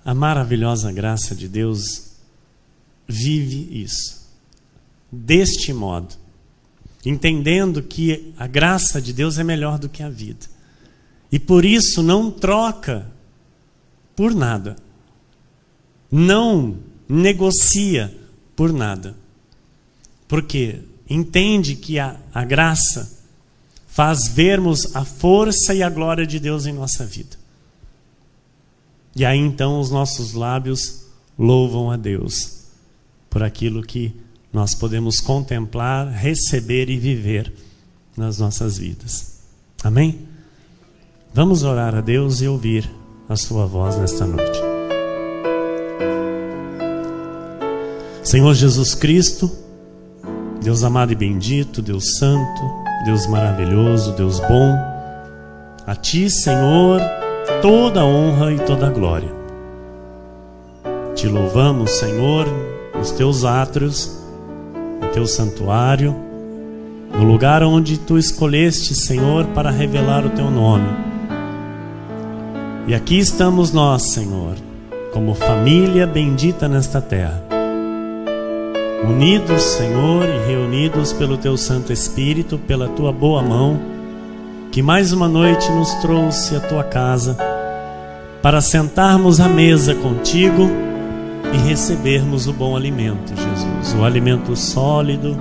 A maravilhosa graça de Deus vive isso, deste modo, entendendo que a graça de Deus é melhor do que a vida, e por isso não troca por nada, não negocia por nada, porque entende que a graça faz vermos a força e a glória de Deus em nossa vida. E aí então os nossos lábios louvam a Deus por aquilo que nós podemos contemplar, receber e viver nas nossas vidas. Amém? Vamos orar a Deus e ouvir a sua voz nesta noite. Senhor Jesus Cristo, Deus amado e bendito, Deus santo, Deus maravilhoso, Deus bom, a Ti, Senhor, toda a honra e toda a glória. Te louvamos, Senhor, nos Teus átrios, no Teu santuário, no lugar onde Tu escolheste, Senhor, para revelar o Teu nome. E aqui estamos nós, Senhor, como família bendita nesta terra, unidos, Senhor, e reunidos pelo Teu Santo Espírito, pela Tua boa mão, que mais uma noite nos trouxe à Tua casa, para sentarmos à mesa contigo e recebermos o bom alimento, Jesus, o alimento sólido,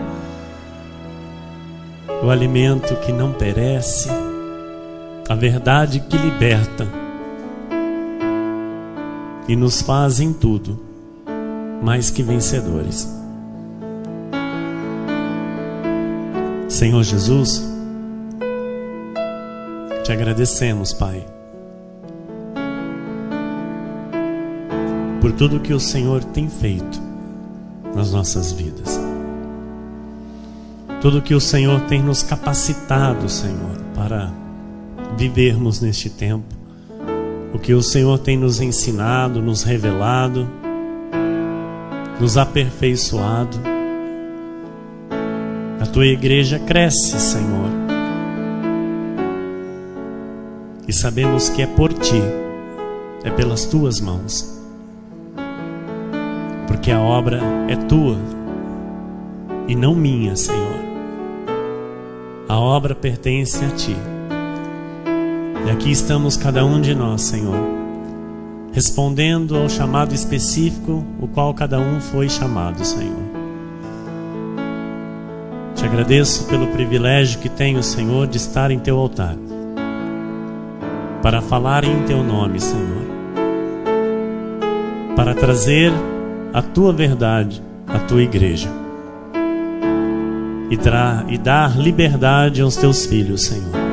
o alimento que não perece, a verdade que liberta e nos faz em tudo mais que vencedores. Senhor Jesus, te agradecemos, Pai, por tudo que o Senhor tem feito nas nossas vidas, tudo que o Senhor tem nos capacitado, Senhor, para vivermos neste tempo, o que o Senhor tem nos ensinado, nos revelado, nos aperfeiçoado. A Tua igreja cresce, Senhor, e sabemos que é por Ti, é pelas Tuas mãos, porque a obra é Tua e não minha, Senhor. A obra pertence a Ti. E aqui estamos cada um de nós, Senhor, respondendo ao chamado específico, o qual cada um foi chamado, Senhor. Te agradeço pelo privilégio que tenho, Senhor, de estar em Teu altar, para falar em Teu nome, Senhor, para trazer a Tua verdade à Tua igreja e dar liberdade aos Teus filhos, Senhor.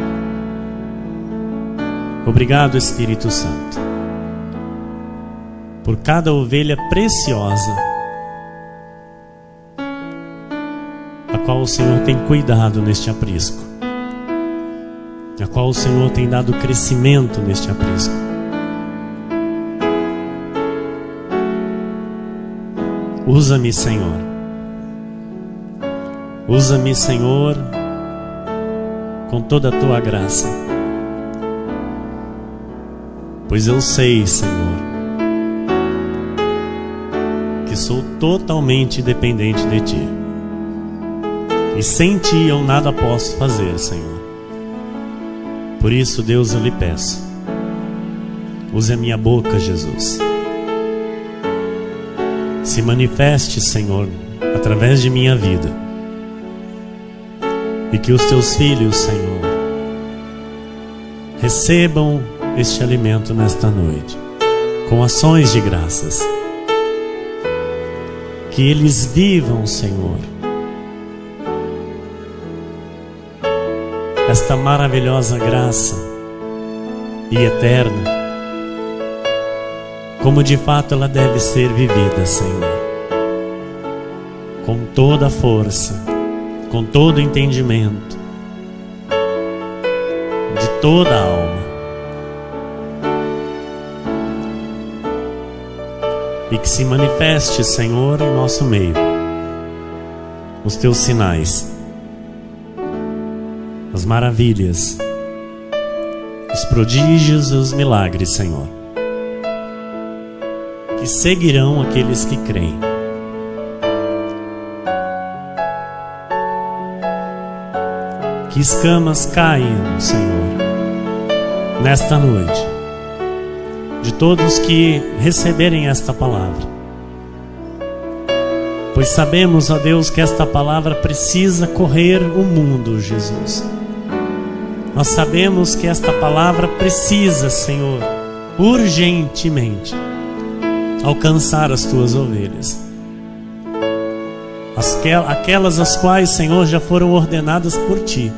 Obrigado, Espírito Santo, por cada ovelha preciosa a qual o Senhor tem cuidado neste aprisco, a qual o Senhor tem dado crescimento neste aprisco. Usa-me, Senhor. Usa-me, Senhor, com toda a Tua graça, pois eu sei, Senhor, que sou totalmente dependente de Ti, e sem Ti eu nada posso fazer, Senhor. Por isso, Deus, eu lhe peço, use a minha boca, Jesus. Se manifeste, Senhor, através de minha vida, e que os Teus filhos, Senhor, recebam este alimento nesta noite, com ações de graças. Que eles vivam, Senhor, esta maravilhosa graça e eterna, como de fato ela deve ser vivida, Senhor, com toda a força, com todo o entendimento, de toda a alma. E que se manifeste, Senhor, em nosso meio os Teus sinais, as maravilhas, os prodígios e os milagres, Senhor. que seguirão aqueles que creem. Que escamas caiam, Senhor, nesta noite, de todos que receberem esta palavra. Pois sabemos, ó Deus, que esta palavra precisa correr o mundo, Jesus. Nós sabemos que esta palavra precisa, Senhor, urgentemente alcançar as tuas ovelhas. Aquelas as quais, Senhor, já foram ordenadas por ti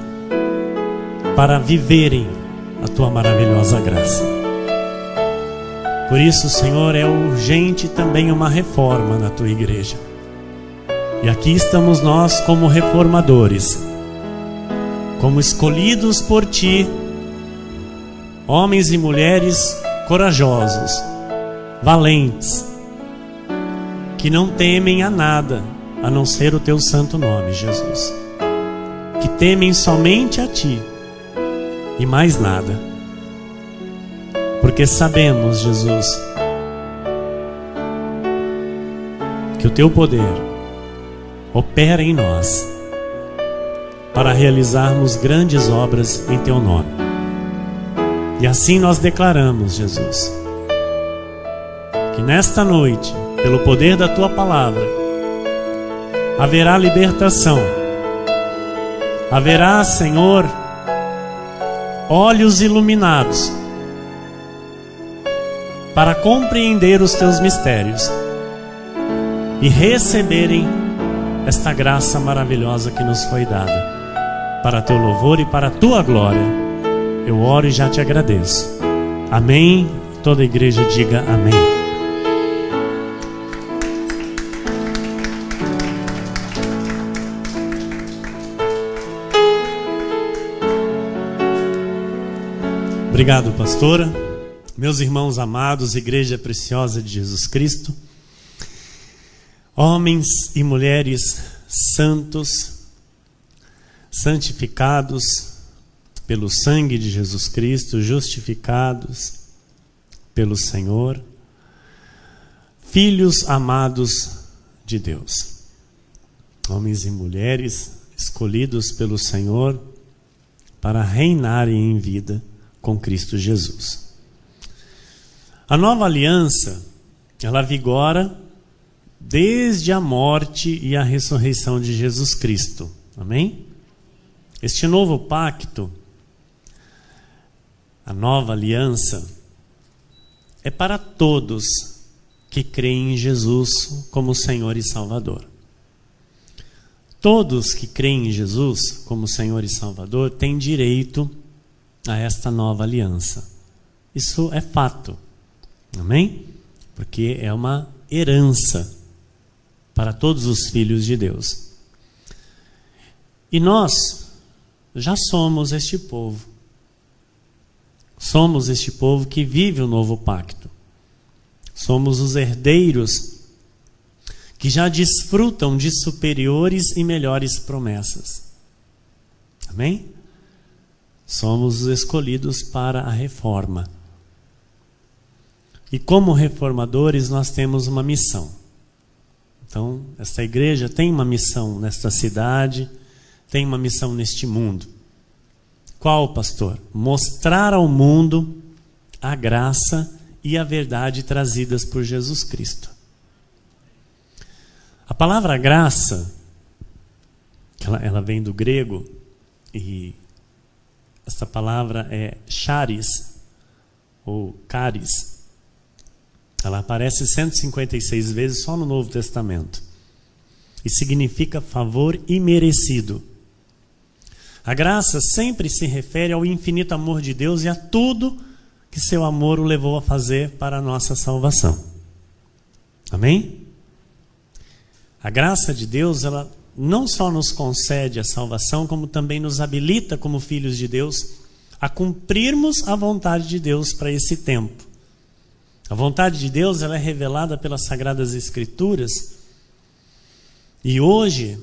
para viverem a tua maravilhosa graça. Por isso, Senhor, é urgente também uma reforma na tua igreja. E aqui estamos nós como reformadores, como escolhidos por ti, homens e mulheres corajosos, valentes, que não temem a nada, a não ser o teu santo nome, Jesus. Que temem somente a ti e mais nada. Porque sabemos, Jesus, que o teu poder opera em nós para realizarmos grandes obras em teu nome. E assim nós declaramos, Jesus, que nesta noite, pelo poder da tua palavra, haverá libertação, haverá, Senhor, olhos iluminados para compreender os teus mistérios e receberem esta graça maravilhosa que nos foi dada, para teu louvor e para a tua glória. Eu oro e já te agradeço. Amém. Toda a igreja diga amém. Obrigado, pastora. Meus irmãos amados, igreja preciosa de Jesus Cristo, homens e mulheres santos, santificados pelo sangue de Jesus Cristo, justificados pelo Senhor, filhos amados de Deus, homens e mulheres escolhidos pelo Senhor para reinarem em vida com Cristo Jesus. A nova aliança, ela vigora desde a morte e a ressurreição de Jesus Cristo. Amém? Este novo pacto, a nova aliança, é para todos que creem em Jesus como Senhor e Salvador. Todos que creem em Jesus como Senhor e Salvador têm direito a esta nova aliança. Isso é fato. Amém? Porque é uma herança para todos os filhos de Deus. E nós já somos este povo. Somos este povo que vive o novo pacto. Somos os herdeiros que já desfrutam de superiores e melhores promessas. Amém? Somos os escolhidos para a reforma. E como reformadores nós temos uma missão. Então, esta igreja tem uma missão nesta cidade, tem uma missão neste mundo. Qual, pastor? Mostrar ao mundo a graça e a verdade trazidas por Jesus Cristo. A palavra graça, ela vem do grego, e esta palavra é charis, ou caris. Ela aparece 156 vezes só no Novo Testamento. E significa favor imerecido. A graça sempre se refere ao infinito amor de Deus e a tudo que seu amor o levou a fazer para a nossa salvação. Amém? A graça de Deus, ela não só nos concede a salvação, como também nos habilita como filhos de Deus a cumprirmos a vontade de Deus para esse tempo. A vontade de Deus, ela é revelada pelas Sagradas Escrituras. E hoje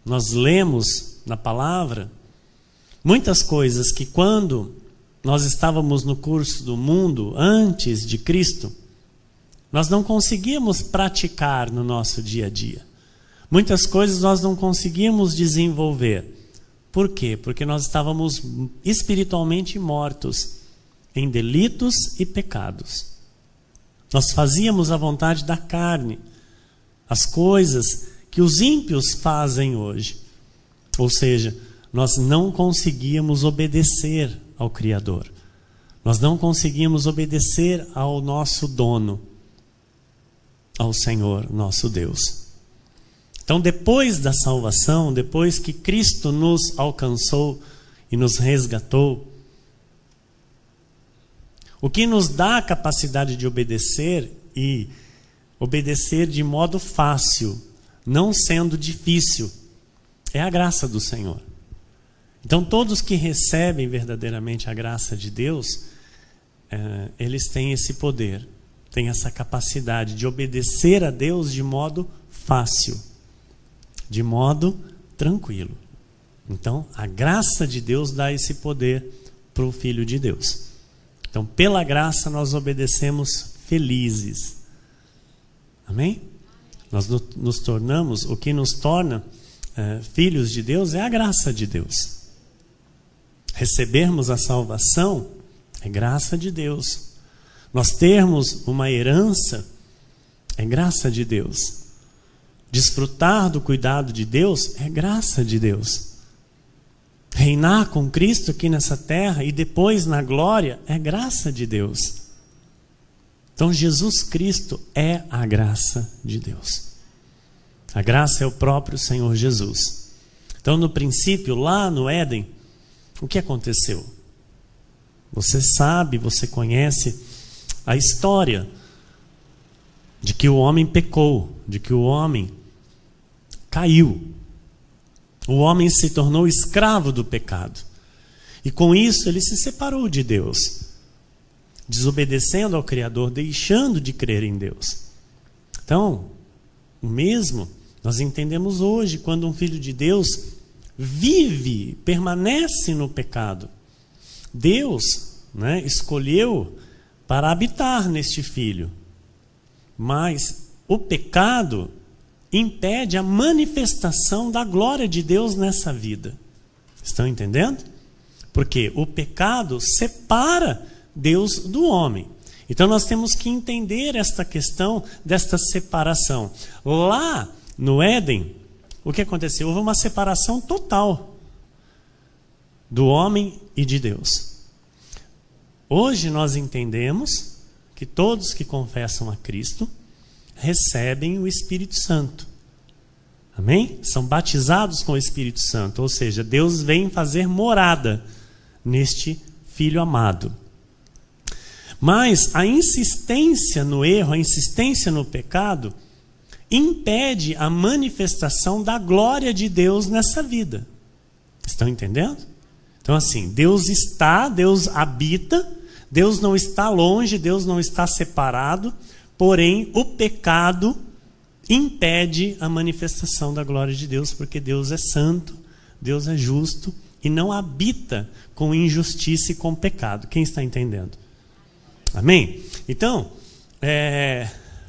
nós lemos na palavra muitas coisas que, quando nós estávamos no curso do mundo antes de Cristo, nós não conseguíamos praticar no nosso dia a dia. Muitas coisas nós não conseguíamos desenvolver. Por quê? Porque nós estávamos espiritualmente mortos em delitos e pecados. Nós fazíamos a vontade da carne, as coisas que os ímpios fazem hoje. Ou seja, nós não conseguíamos obedecer ao Criador. Nós não conseguimos obedecer ao nosso dono, ao Senhor, nosso Deus. Então, depois da salvação, depois que Cristo nos alcançou e nos resgatou, o que nos dá a capacidade de obedecer e obedecer de modo fácil, não sendo difícil, é a graça do Senhor. Então, todos que recebem verdadeiramente a graça de Deus, eles têm esse poder, têm essa capacidade de obedecer a Deus de modo fácil, de modo tranquilo. Então, a graça de Deus dá esse poder para o Filho de Deus. Então, pela graça, nós obedecemos felizes. Amém? Nós nos tornamos, o que nos torna filhos de Deus é a graça de Deus. Recebermos a salvação é graça de Deus. Nós termos uma herança é graça de Deus. Desfrutar do cuidado de Deus é graça de Deus. Reinar com Cristo aqui nessa terra e depois na glória é graça de Deus. Então Jesus Cristo é a graça de Deus. A graça é o próprio Senhor Jesus. Então no princípio, lá no Éden, o que aconteceu? Você sabe, você conhece a história de que o homem pecou, de que o homem caiu. O homem se tornou escravo do pecado. E com isso ele se separou de Deus, desobedecendo ao Criador, deixando de crer em Deus. Então, o mesmo nós entendemos hoje quando um filho de Deus vive, permanece no pecado. Deus, escolheu para habitar neste filho. Mas o pecado impede a manifestação da glória de Deus nessa vida. Estão entendendo? Porque o pecado separa Deus do homem. Então nós temos que entender esta questão desta separação. Lá no Éden, o que aconteceu? Houve uma separação total do homem e de Deus. Hoje nós entendemos que todos que confessam a Cristo recebem o Espírito Santo. Amém? São batizados com o Espírito Santo. Ou seja, Deus vem fazer morada neste Filho amado. Mas a insistência no erro, a insistência no pecado, impede a manifestação da glória de Deus nessa vida. Estão entendendo? Então assim, Deus habita, Deus não está longe, Deus não está separado, porém o pecado impede a manifestação da glória de Deus, porque Deus é santo, Deus é justo e não habita com injustiça e com pecado. Quem está entendendo? Amém? Então,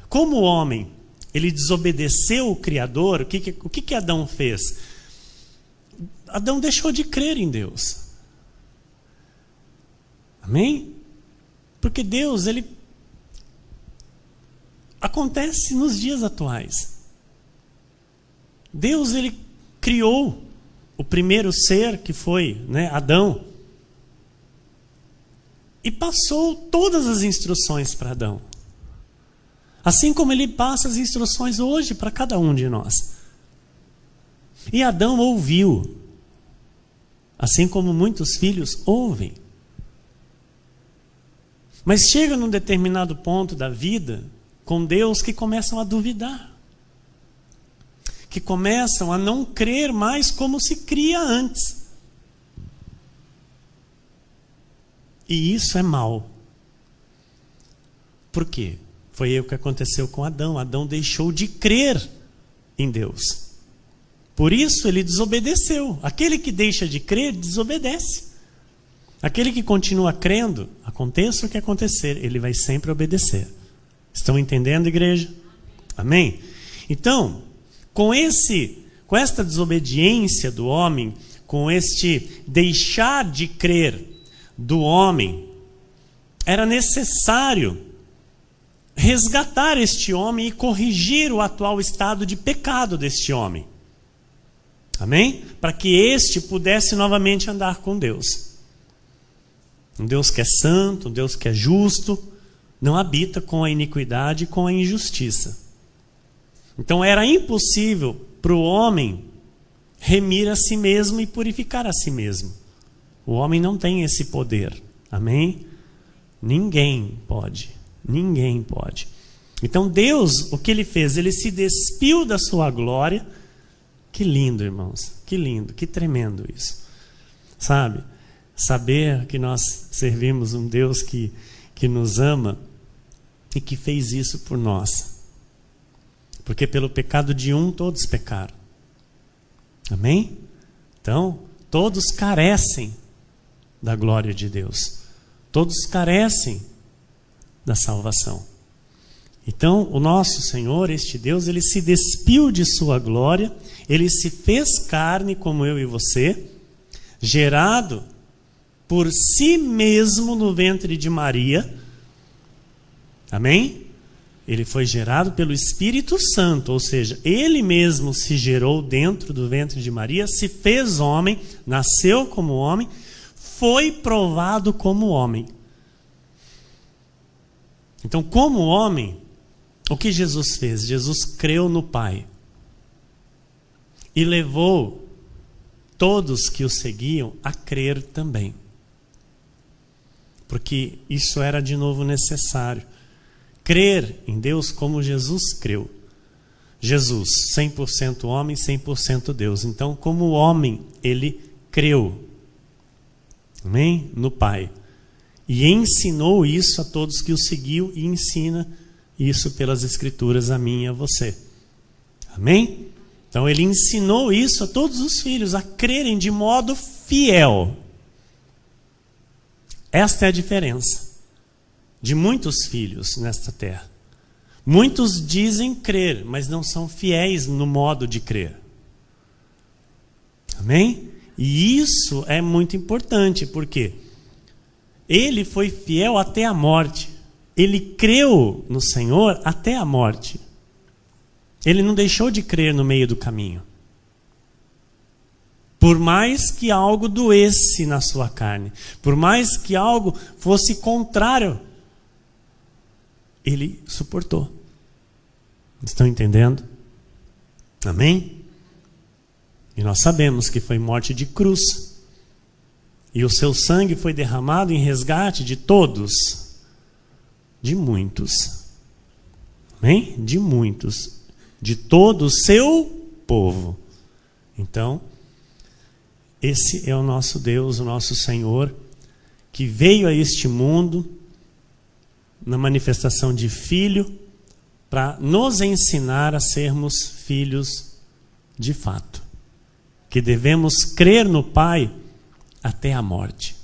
como o homem ele desobedeceu o Criador, o que Adão fez? Adão deixou de crer em Deus. Amém? Porque Deus, ele acontece nos dias atuais. Deus, ele criou o primeiro ser que foi, Adão, e passou todas as instruções para Adão. Assim como ele passa as instruções hoje para cada um de nós. E Adão ouviu, assim como muitos filhos ouvem. Mas chega num determinado ponto da vida com Deus que começam a duvidar, que começam a não crer mais como se cria antes. E isso é mal. Por quê? Foi o que aconteceu com Adão. Adão deixou de crer em Deus. Por isso ele desobedeceu. Aquele que deixa de crer, desobedece. Aquele que continua crendo, aconteça o que acontecer, ele vai sempre obedecer. Estão entendendo, igreja? Amém? Então, com esta desobediência do homem, com este deixar de crer do homem, era necessário resgatar este homem e corrigir o atual estado de pecado deste homem. Amém? Para que este pudesse novamente andar com Deus. Um Deus que é santo, um Deus que é justo, não habita com a iniquidade e com a injustiça. Então era impossível para o homem remir a si mesmo e purificar a si mesmo. O homem não tem esse poder. Amém? Ninguém pode. Ninguém pode. Então Deus, o que Ele fez? Ele se despiu da sua glória. Que lindo, irmãos. Que lindo, que tremendo isso. Sabe? Saber que nós servimos um Deus que nos ama e que fez isso por nós. Porque pelo pecado de um, todos pecaram. Amém? Então, todos carecem da glória de Deus. Todos carecem da salvação. Então, o nosso Senhor, este Deus, Ele se despiu de sua glória, Ele se fez carne como eu e você, gerado por si mesmo no ventre de Maria. Amém? Ele foi gerado pelo Espírito Santo, ou seja, Ele mesmo se gerou dentro do ventre de Maria, se fez homem, nasceu como homem, foi provado como homem. Então, como homem, o que Jesus fez? Jesus creu no Pai e levou todos que o seguiam a crer também. Porque isso era de novo necessário. Crer em Deus como Jesus creu. Jesus, 100% homem, 100% Deus. Então, como homem, ele creu. Amém? No Pai. E ensinou isso a todos que o seguiu e ensina isso pelas Escrituras a mim e a você. Amém? Então ele ensinou isso a todos os filhos, a crerem de modo fiel. Esta é a diferença de muitos filhos nesta terra. Muitos dizem crer, mas não são fiéis no modo de crer. Amém? E isso é muito importante, porque ele foi fiel até a morte. Ele creu no Senhor até a morte. Ele não deixou de crer no meio do caminho. Por mais que algo doesse na sua carne, por mais que algo fosse contrário, ele suportou. Estão entendendo? Amém? E nós sabemos que foi morte de cruz. E o seu sangue foi derramado em resgate de todos. De muitos. Amém? De muitos. De todo o seu povo. Então, esse é o nosso Deus, o nosso Senhor, que veio a este mundo na manifestação de Filho para nos ensinar a sermos filhos de fato. Que devemos crer no Pai até a morte.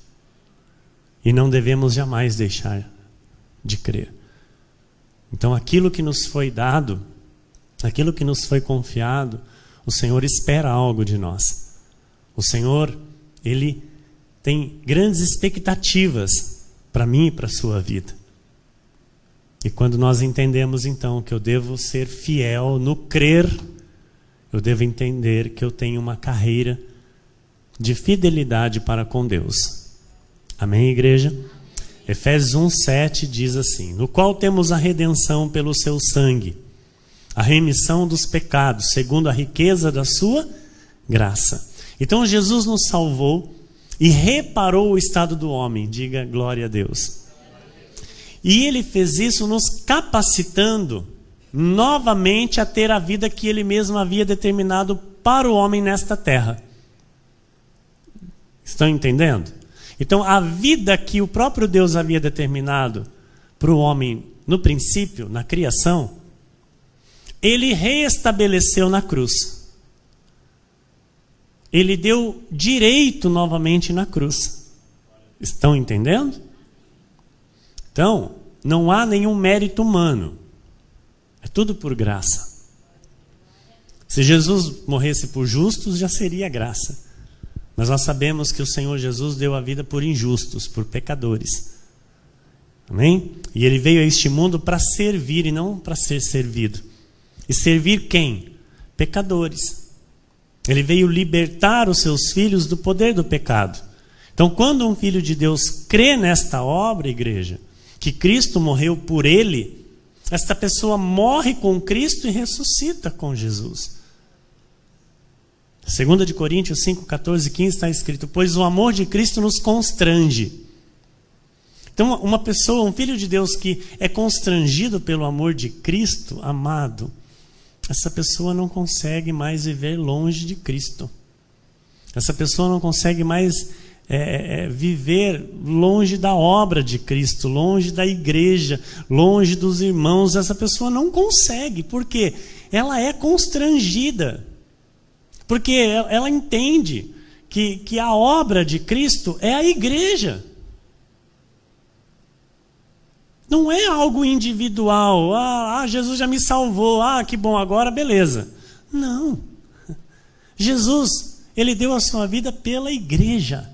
E não devemos jamais deixar de crer. Então aquilo que nos foi dado, aquilo que nos foi confiado, o Senhor espera algo de nós. O Senhor, Ele tem grandes expectativas para mim e para a sua vida. E quando nós entendemos então que eu devo ser fiel no crer, eu devo entender que eu tenho uma carreira de fidelidade para com Deus. Amém, igreja? Efésios 1:7 diz assim: no qual temos a redenção pelo seu sangue, a remissão dos pecados, segundo a riqueza da sua graça. Então Jesus nos salvou e reparou o estado do homem. Diga glória a Deus. E Ele fez isso nos capacitando novamente a ter a vida que Ele mesmo havia determinado para o homem nesta terra. Estão entendendo? Então a vida que o próprio Deus havia determinado para o homem no princípio, na criação, Ele reestabeleceu na cruz. Ele deu direito novamente na cruz. Estão entendendo? Então, não há nenhum mérito humano. É tudo por graça. Se Jesus morresse por justos, já seria graça. Mas nós sabemos que o Senhor Jesus deu a vida por injustos, por pecadores. Amém? E Ele veio a este mundo para servir e não para ser servido. E servir quem? Pecadores. Ele veio libertar os seus filhos do poder do pecado. Então, quando um filho de Deus crê nesta obra, igreja, que Cristo morreu por ele, esta pessoa morre com Cristo e ressuscita com Jesus. 2 Coríntios 5, 14 e 15 está escrito: pois o amor de Cristo nos constrange. Então, uma pessoa, um filho de Deus que é constrangido pelo amor de Cristo, amado, essa pessoa não consegue mais viver longe de Cristo. Essa pessoa não consegue mais viver longe da obra de Cristo, longe da igreja, longe dos irmãos. Essa pessoa não consegue. Por quê? Ela é constrangida. Porque ela entende que a obra de Cristo é a igreja. Não é algo individual. Jesus já me salvou. Que bom, agora beleza. Não. Jesus, Ele deu a sua vida pela igreja.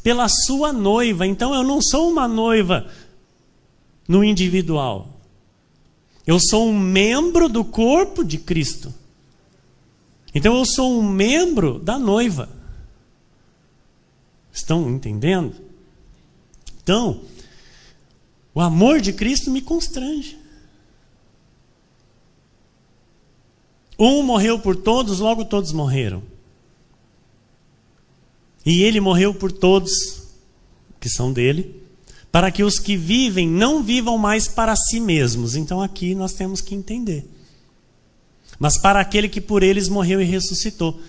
Pela sua noiva. Então eu não sou uma noiva no individual. Eu sou um membro do corpo de Cristo. Então eu sou um membro da noiva. Estão entendendo? Então, o amor de Cristo me constrange. Um morreu por todos, logo todos morreram. E Ele morreu por todos, que são dele, para que os que vivem não vivam mais para si mesmos. Então aqui nós temos que entender. Mas para aquele que por eles morreu e ressuscitou.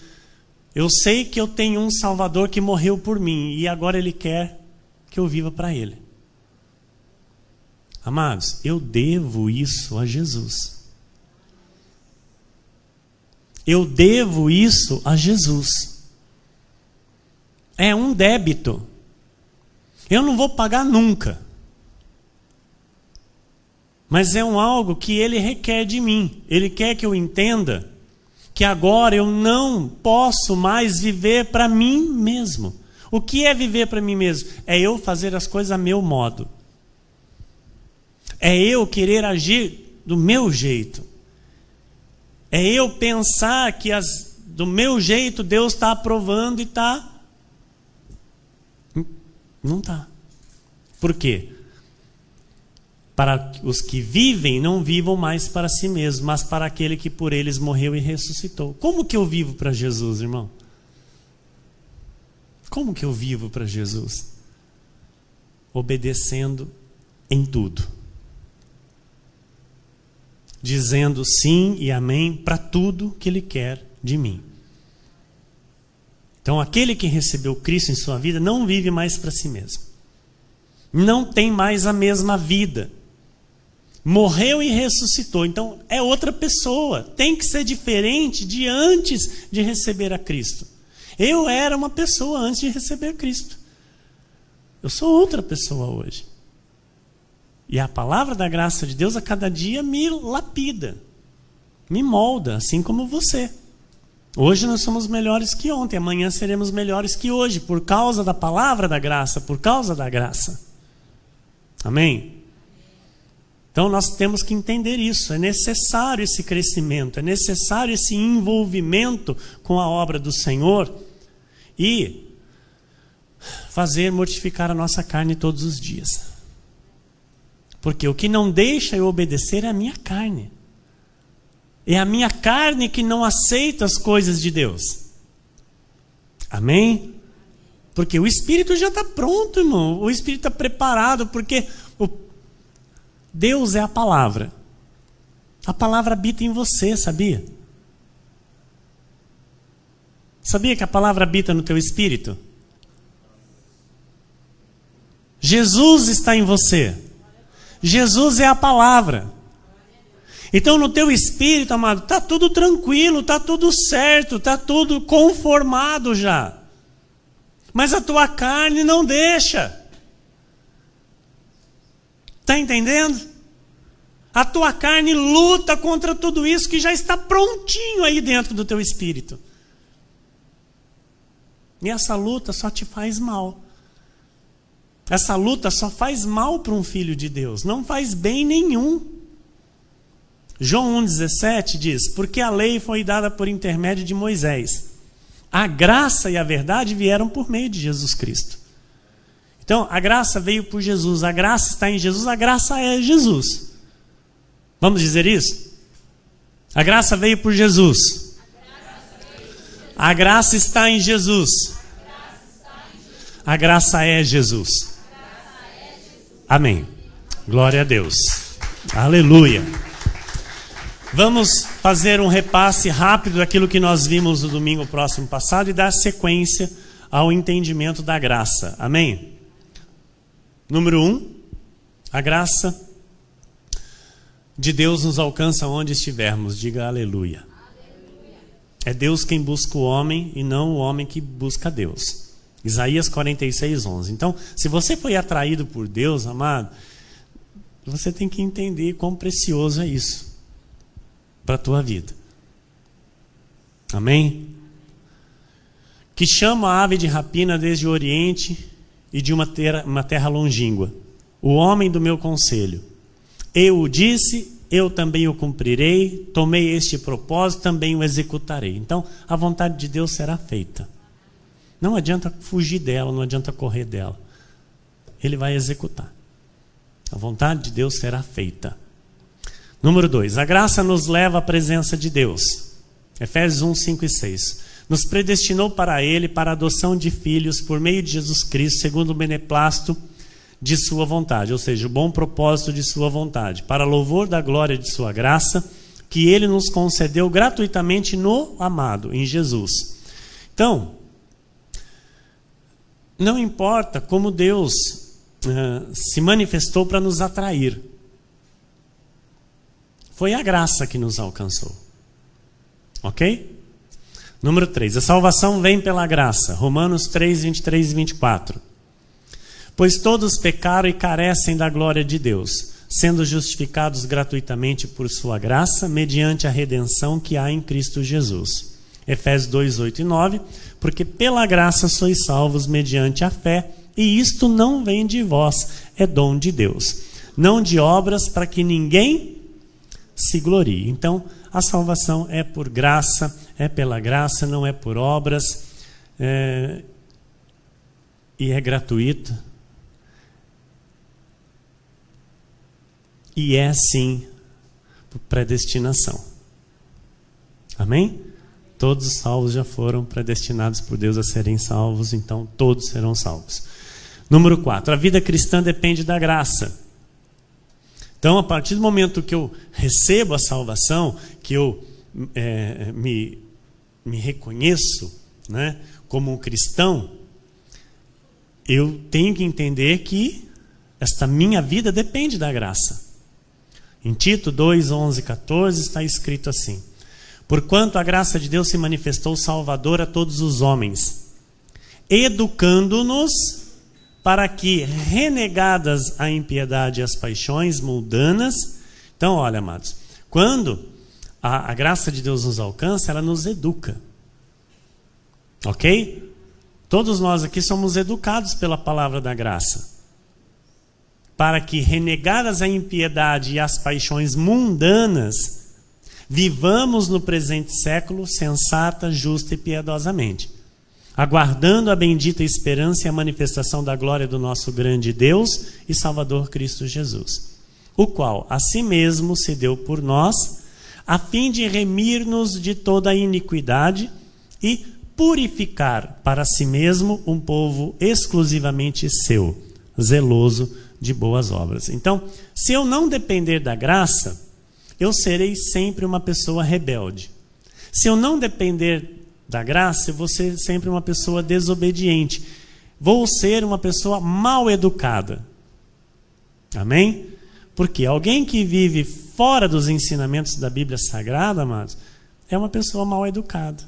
Eu sei que eu tenho um Salvador que morreu por mim, e agora Ele quer que eu viva para Ele. Amados, eu devo isso a Jesus. Eu devo isso a Jesus. É um débito. Eu não vou pagar nunca. Mas é algo que Ele requer de mim. Ele quer que eu entenda que agora eu não posso mais viver para mim mesmo. O que é viver para mim mesmo? É eu fazer as coisas a meu modo. É eu querer agir do meu jeito. É eu pensar que do meu jeito Deus está aprovando e está... Não está. Por quê? Para os que vivem, não vivam mais para si mesmos, mas para aquele que por eles morreu e ressuscitou. Como que eu vivo para Jesus, irmão? Como que eu vivo para Jesus? Obedecendo em tudo. Dizendo sim e amém para tudo que Ele quer de mim. Então, aquele que recebeu Cristo em sua vida não vive mais para si mesmo. Não tem mais a mesma vida. Morreu e ressuscitou. Então, é outra pessoa. Tem que ser diferente de antes de receber a Cristo. Eu era uma pessoa antes de receber Cristo. Eu sou outra pessoa hoje. E a palavra da graça de Deus a cada dia me lapida, me molda, assim como você. Hoje nós somos melhores que ontem, amanhã seremos melhores que hoje, por causa da palavra da graça, por causa da graça. Amém? Então nós temos que entender isso. É necessário esse crescimento, é necessário esse envolvimento com a obra do Senhor e fazer mortificar a nossa carne todos os dias. Porque o que não deixa eu obedecer é a minha carne. É a minha carne que não aceita as coisas de Deus. Amém? Porque o Espírito já está pronto, irmão. O Espírito está preparado, porque Deus é a palavra. A palavra habita em você, sabia? Sabia que a palavra habita no teu espírito? Jesus está em você. Jesus é a palavra. Então no teu espírito, amado, está tudo tranquilo, está tudo certo, está tudo conformado já. Mas a tua carne não deixa. Está entendendo? A tua carne luta contra tudo isso que já está prontinho aí dentro do teu espírito. E essa luta só te faz mal. Essa luta só faz mal para um filho de Deus, não faz bem nenhum. João 1,17 diz: porque a lei foi dada por intermédio de Moisés. A graça e a verdade vieram por meio de Jesus Cristo. Então, a graça veio por Jesus, a graça está em Jesus, a graça é Jesus. Vamos dizer isso? A graça veio por Jesus. A graça está em Jesus. A graça é Jesus. Amém. Glória a Deus. Aleluia. Vamos fazer um repasse rápido daquilo que nós vimos no domingo próximo passado e dar sequência ao entendimento da graça. Amém? Número 1, a graça de Deus nos alcança onde estivermos. Diga aleluia. É Deus quem busca o homem e não o homem que busca Deus. Isaías 46:11. Então, se você foi atraído por Deus, amado, você tem que entender quão precioso é isso para a tua vida. Amém? Que chama a ave de rapina desde o Oriente e de uma terra longínqua. O homem do meu conselho. Eu o disse, eu também o cumprirei, tomei este propósito, também o executarei. Então, a vontade de Deus será feita. Não adianta fugir dela, não adianta correr dela. Ele vai executar. A vontade de Deus será feita. Número 2, a graça nos leva à presença de Deus. Efésios 1, 5 e 6. Nos predestinou para Ele, para a adoção de filhos, por meio de Jesus Cristo, segundo o beneplácito de sua vontade, ou seja, o bom propósito de sua vontade, para louvor da glória de sua graça, que Ele nos concedeu gratuitamente no amado, em Jesus. Então, não importa como Deus se manifestou para nos atrair. Foi a graça que nos alcançou. Ok? Número 3. A salvação vem pela graça. Romanos 3, 23 e 24. Pois todos pecaram e carecem da glória de Deus, sendo justificados gratuitamente por sua graça, mediante a redenção que há em Cristo Jesus. Efésios 2, 8 e 9. Porque pela graça sois salvos mediante a fé, e isto não vem de vós, é dom de Deus. Não de obras, para que ninguém se glorie. Então, a salvação é por graça, é pela graça, não é por obras, e é gratuita. E é sim por predestinação. Amém? Todos os salvos já foram predestinados por Deus a serem salvos, então todos serão salvos. Número 4, a vida cristã depende da graça. Então, a partir do momento que eu recebo a salvação, que eu me reconheço, né, como um cristão, eu tenho que entender que esta minha vida depende da graça. Em Tito 2, 11 e 14 está escrito assim: porquanto a graça de Deus se manifestou salvadora a todos os homens, educando-nos para que, renegadas a impiedade e as paixões mundanas... Então, olha, amados, quando a graça de Deus nos alcança, ela nos educa. Ok? Todos nós aqui somos educados pela palavra da graça. Para que, renegadas a impiedade e as paixões mundanas, vivamos no presente século sensata, justa e piedosamente, aguardando a bendita esperança e a manifestação da glória do nosso grande Deus e Salvador Cristo Jesus, o qual a si mesmo se deu por nós, a fim de remir-nos de toda a iniquidade e purificar para si mesmo um povo exclusivamente seu, zeloso de boas obras. Então, se eu não depender da graça, eu serei sempre uma pessoa rebelde. Se eu não depender da graça, eu vou ser sempre uma pessoa desobediente. Vou ser uma pessoa mal educada. Amém? Porque alguém que vive fora dos ensinamentos da Bíblia Sagrada, amados, é uma pessoa mal educada.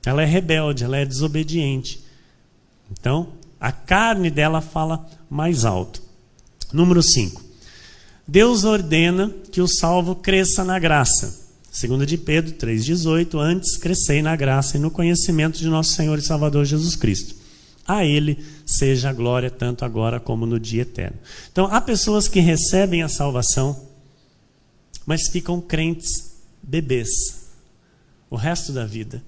Ela é rebelde, ela é desobediente. Então, a carne dela fala mais alto. Número 5. Deus ordena que o salvo cresça na graça. 2 de Pedro 3,18, antes crescei na graça e no conhecimento de nosso Senhor e Salvador Jesus Cristo. A Ele seja a glória tanto agora como no dia eterno. Então, há pessoas que recebem a salvação, mas ficam crentes bebês. O resto da vida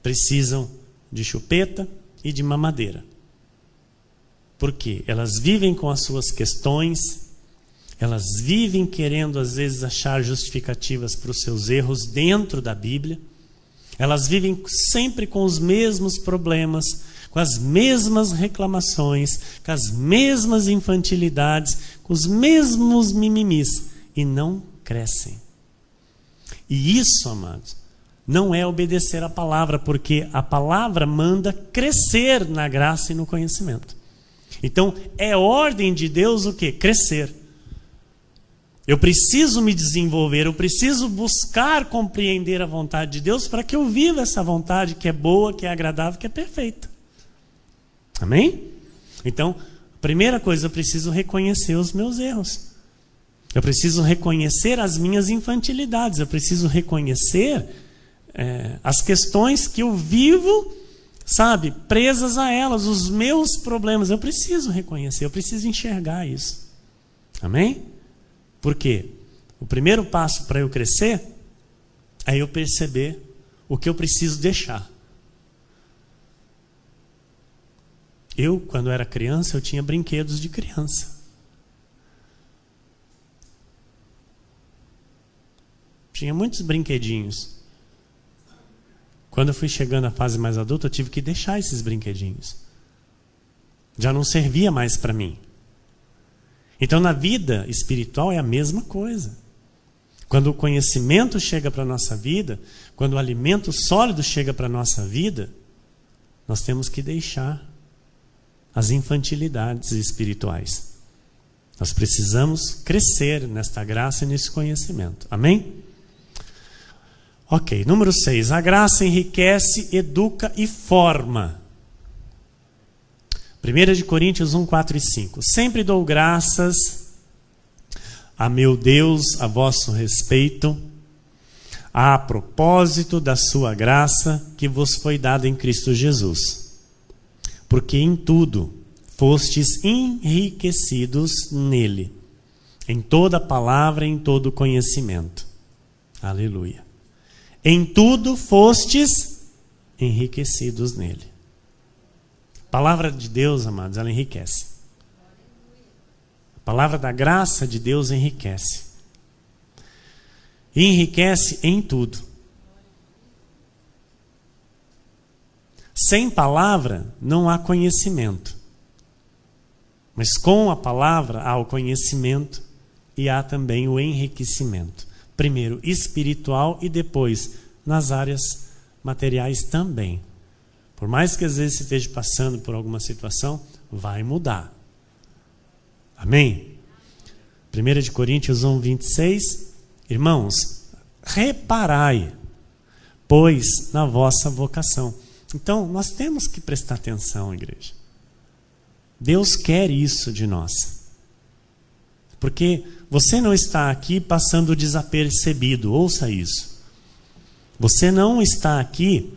precisam de chupeta e de mamadeira. Por quê? Elas vivem com as suas questões, elas vivem querendo às vezes achar justificativas para os seus erros dentro da Bíblia. Elas vivem sempre com os mesmos problemas, com as mesmas reclamações, com as mesmas infantilidades, com os mesmos mimimis, e não crescem. E isso, amados, não é obedecer à palavra, porque a palavra manda crescer na graça e no conhecimento. Então, é ordem de Deus o quê? Crescer. Eu preciso me desenvolver, eu preciso buscar compreender a vontade de Deus para que eu viva essa vontade que é boa, que é agradável, que é perfeita. Amém? Então, primeira coisa, eu preciso reconhecer os meus erros. Eu preciso reconhecer as minhas infantilidades. Eu preciso reconhecer as questões que eu vivo, sabe, presas a elas, os meus problemas. Eu preciso reconhecer, eu preciso enxergar isso. Amém? Por quê? O primeiro passo para eu crescer é eu perceber o que eu preciso deixar. Eu, quando era criança, eu tinha brinquedos de criança. Tinha muitos brinquedinhos. Quando eu fui chegando à fase mais adulta, eu tive que deixar esses brinquedinhos. Já não servia mais para mim. Então, na vida espiritual é a mesma coisa. Quando o conhecimento chega para a nossa vida, quando o alimento sólido chega para a nossa vida, nós temos que deixar as infantilidades espirituais. Nós precisamos crescer nesta graça e nesse conhecimento. Amém? Ok, número 6. A graça enriquece, educa e forma. 1 de Coríntios 1, 4 e 5. Sempre dou graças a meu Deus a vosso respeito, a propósito da sua graça que vos foi dada em Cristo Jesus. Porque em tudo fostes enriquecidos nele, em toda palavra e em todo conhecimento. Aleluia. Em tudo fostes enriquecidos nele. A palavra de Deus, amados, ela enriquece. A palavra da graça de Deus enriquece. E enriquece em tudo. Sem palavra não há conhecimento. Mas com a palavra há o conhecimento e há também o enriquecimento. Primeiro espiritual e depois nas áreas materiais também. Por mais que às vezes você esteja passando por alguma situação, vai mudar. Amém? 1 de Coríntios 1, 26. Irmãos, reparai, pois, na vossa vocação. Então, nós temos que prestar atenção, igreja. Deus quer isso de nós. Porque você não está aqui passando desapercebido, ouça isso. Você não está aqui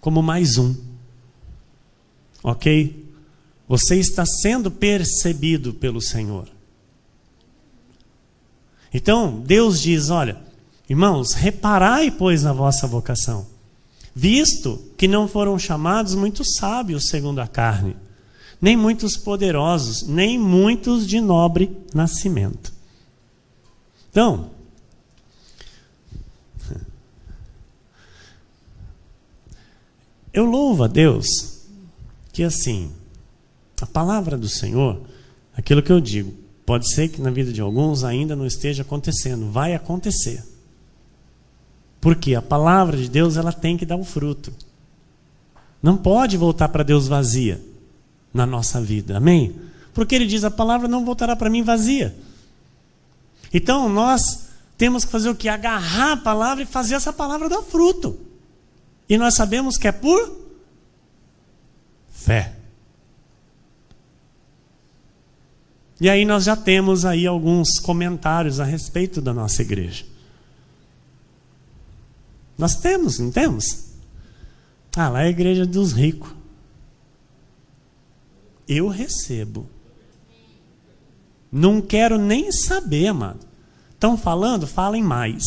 como mais um. Ok? Você está sendo percebido pelo Senhor. Então, Deus diz, olha, irmãos, reparai, pois, na vossa vocação, visto que não foram chamados muitos sábios segundo a carne, nem muitos poderosos, nem muitos de nobre nascimento. Então, eu louvo a Deus que assim, a palavra do Senhor, aquilo que eu digo, pode ser que na vida de alguns ainda não esteja acontecendo, vai acontecer. Porque a palavra de Deus, ela tem que dar um fruto. Não pode voltar para Deus vazia na nossa vida, amém? Porque ele diz, a palavra não voltará para mim vazia. Então nós temos que fazer o quê? Agarrar a palavra e fazer essa palavra dar fruto. E nós sabemos que é por fé. E aí nós já temos aí alguns comentários a respeito da nossa igreja. Nós temos, não temos? Lá é a igreja dos ricos. Eu recebo. Não quero nem saber, amado. Estão falando? Falem mais.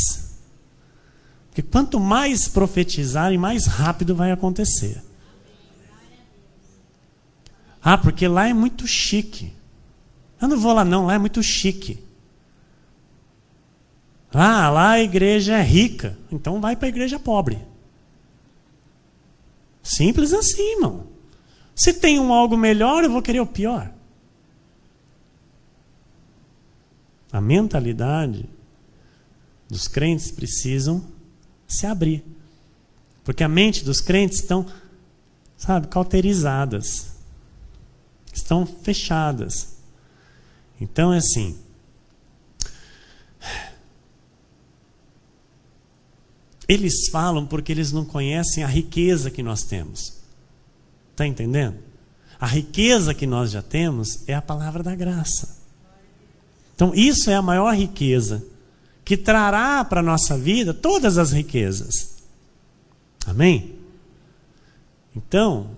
Porque quanto mais profetizarem, mais rápido vai acontecer. Porque lá é muito chique. Eu não vou lá não, lá é muito chique. Lá a igreja é rica, então vai para a igreja pobre. Simples assim, irmão. Se tem algo melhor, eu vou querer o pior. A mentalidade dos crentes precisam se abrir. Porque a mente dos crentes estão, cauterizadas. Estão fechadas. Então é assim. Eles falam porque eles não conhecem a riqueza que nós temos. Está entendendo? A riqueza que nós já temos é a palavra da graça. Então isso é a maior riqueza, que trará para a nossa vida todas as riquezas. Amém? Então,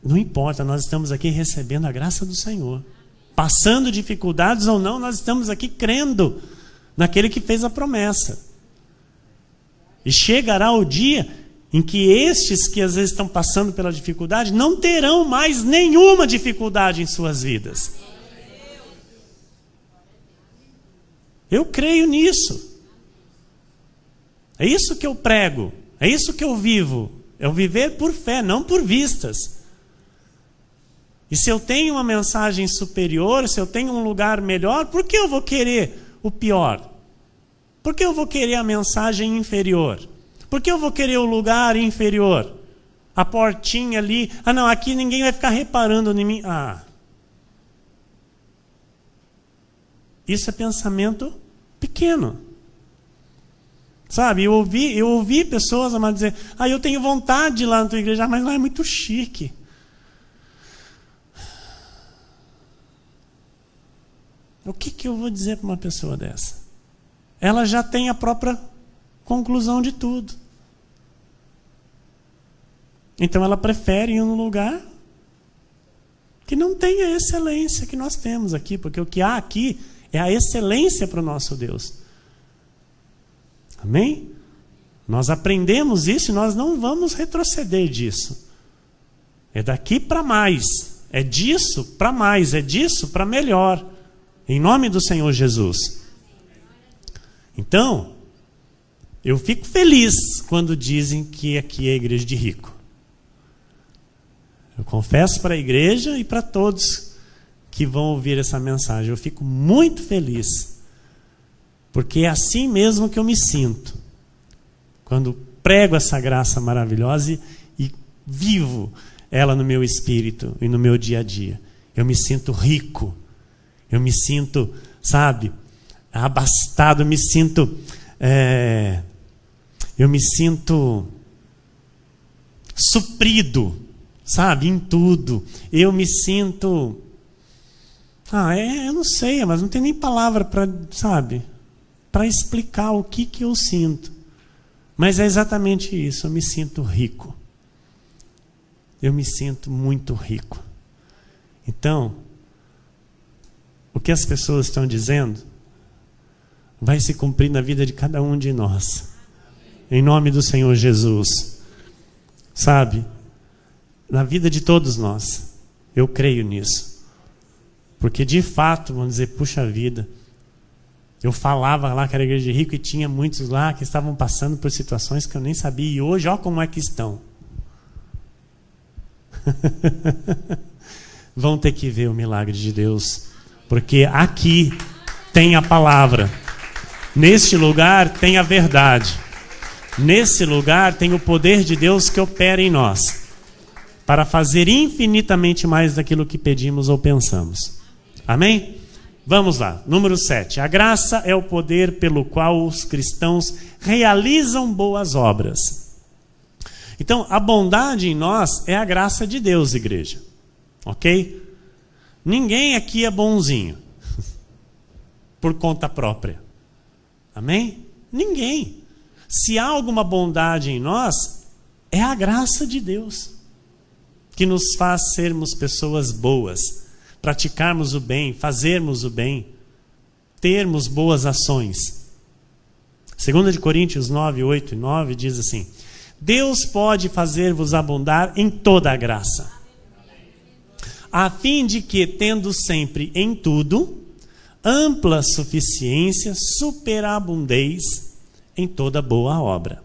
não importa, nós estamos aqui recebendo a graça do Senhor. Passando dificuldades ou não, nós estamos aqui crendo naquele que fez a promessa. E chegará o dia em que estes que às vezes estão passando pela dificuldade não terão mais nenhuma dificuldade em suas vidas. Eu creio nisso. É isso que eu prego. É isso que eu vivo. É o viver por fé, não por vistas. E se eu tenho uma mensagem superior, se eu tenho um lugar melhor, por que eu vou querer o pior? Por que eu vou querer a mensagem inferior? Por que eu vou querer o lugar inferior? A portinha ali. Não, aqui ninguém vai ficar reparando em mim. Isso é pensamento pequeno. Sabe, eu ouvi pessoas dizer, eu tenho vontade de ir lá na tua igreja, mas lá é muito chique. O que eu vou dizer para uma pessoa dessa? Ela já tem a própria conclusão de tudo. Então ela prefere ir num lugar que não tem a excelência que nós temos aqui, porque o que há aqui é a excelência para o nosso Deus. Amém? Nós aprendemos isso e nós não vamos retroceder disso. É daqui para mais. É disso para mais. É disso para melhor. Em nome do Senhor Jesus. Então, eu fico feliz quando dizem que aqui é a igreja de rico. Eu confesso para a igreja e para todos que vão ouvir essa mensagem. Eu fico muito feliz. Porque é assim mesmo que eu me sinto. Quando prego essa graça maravilhosa e vivo ela no meu espírito e no meu dia a dia. Eu me sinto rico. Eu me sinto, abastado. Eu me sinto suprido, em tudo. Eu me sinto... eu não sei, mas não tem nem palavra para explicar o que eu sinto. Mas é exatamente isso, eu me sinto rico. Eu me sinto muito rico. Então, o que as pessoas estão dizendo vai se cumprir na vida de cada um de nós. Em nome do Senhor Jesus. Na vida de todos nós. Eu creio nisso. Porque de fato, vamos dizer, puxa vida, eu falava lá que era igreja de rico e tinha muitos lá que estavam passando por situações que eu nem sabia. E hoje, olha como é que estão. Vão ter que ver o milagre de Deus. Porque aqui tem a palavra. Neste lugar tem a verdade. Nesse lugar tem o poder de Deus que opera em nós. Para fazer infinitamente mais daquilo que pedimos ou pensamos. Amém? Vamos lá, número 7. A graça é o poder pelo qual os cristãos realizam boas obras. Então, a bondade em nós é a graça de Deus, igreja. Ok? Ninguém aqui é bonzinho por conta própria. Amém? Ninguém. Se há alguma bondade em nós, é a graça de Deus que nos faz sermos pessoas boas, praticarmos o bem, fazermos o bem, termos boas ações. 2 Coríntios 9, 8 e 9 diz assim: Deus pode fazer-vos abundar em toda a graça, a fim de que, tendo sempre em tudo ampla suficiência, superabundeis em toda boa obra.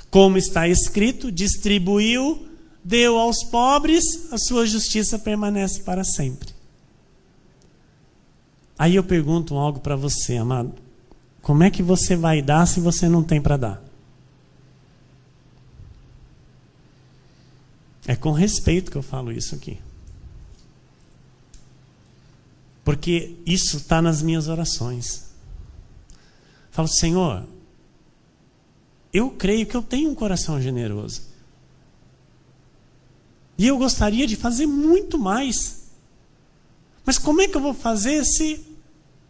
Como está escrito, distribuiu, deu aos pobres, a sua justiça permanece para sempre. Aí eu pergunto algo para você, amado. Como é que você vai dar se você não tem para dar? É com respeito que eu falo isso aqui. Porque isso está nas minhas orações. Falo, Senhor, eu creio que eu tenho um coração generoso. E eu gostaria de fazer muito mais. Mas como é que eu vou fazer se